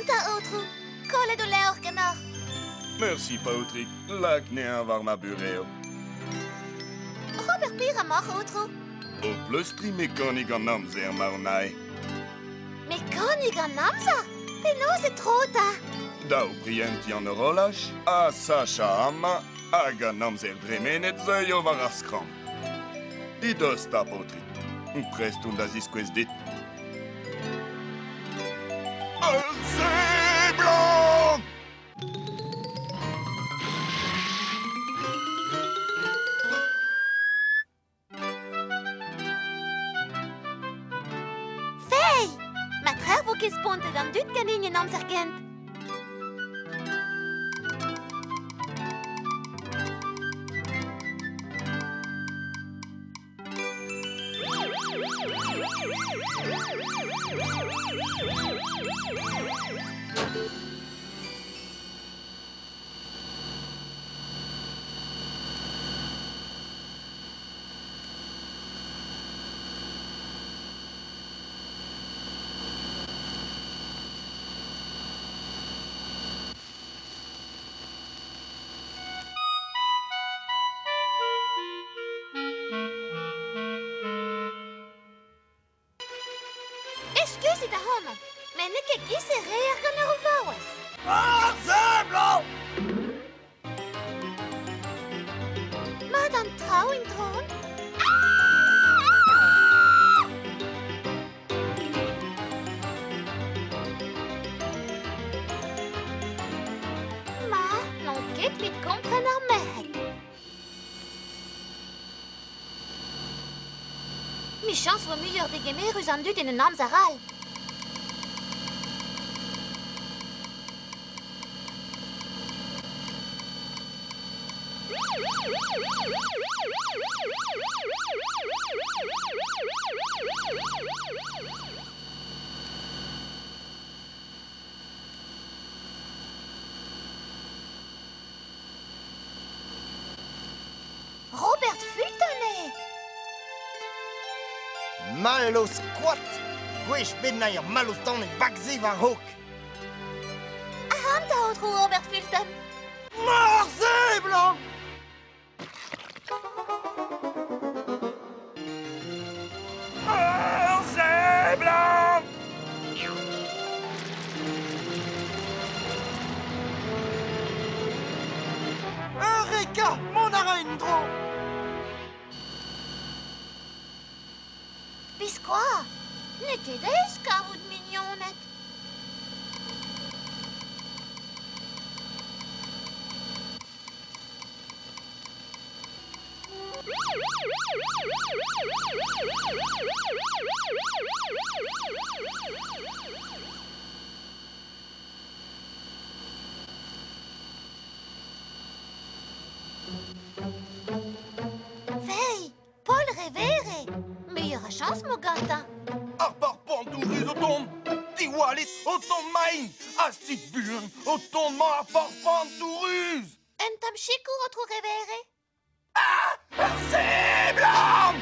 ta outro. Kolle du lorkenar. Merci, Patrick. Lakne varma bureo. Robert Pira mag outro. Och plötsligt mekaniker amzer marnai. Mekaniker namsa? Peno se trota. Dau prienti en rolach, a Sacha ama, aga amzer dremenet zeio varaskram. I dosta, Patrick. Prestund as isquez dit. Alzeblan! Fej! Ma travo che sponte dan dut ganinje namserkent. Excusi da honom, men ikke gisse reagene rovaues. Alzeblan! Maar dan trouw in troon? Maar, non ket vit komprenar meg. Mi chans var mye de gemerus an dut in en namsaral. Robert Fultonnet! Malo squat! Gwish bidna je malo stan en bakzi van hoek! Aham da outro Robert Fulton. Alzeblan! Alzeblan! Eureka! Mon arendro! Bisqua? Ne kedes kavud mignonet. Vei, Paul revere. Meilleure chance, mon gata. Arpar pantourus auton! Tiwalit auton main! Astit buren auton ma arpar pantourus! En tam chico outro revere. Alzeblan!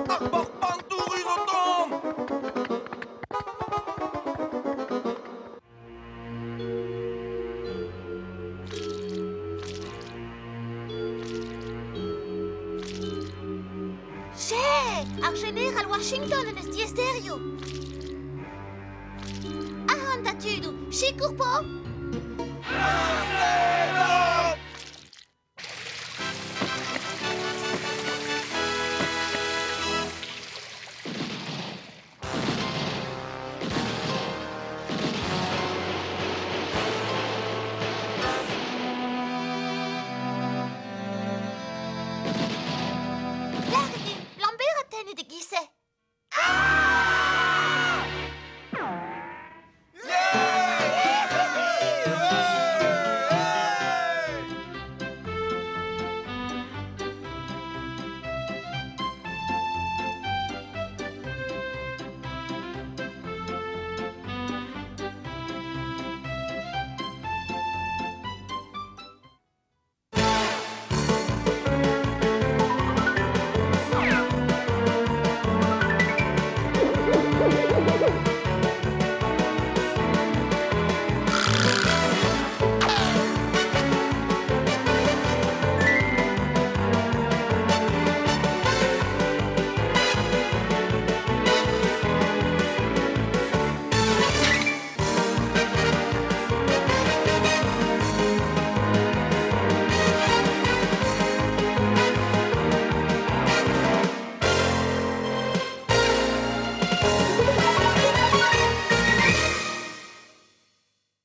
Arpar pantourus auton! Ar general Washington en es diesterio. Aham da tudo, chico po.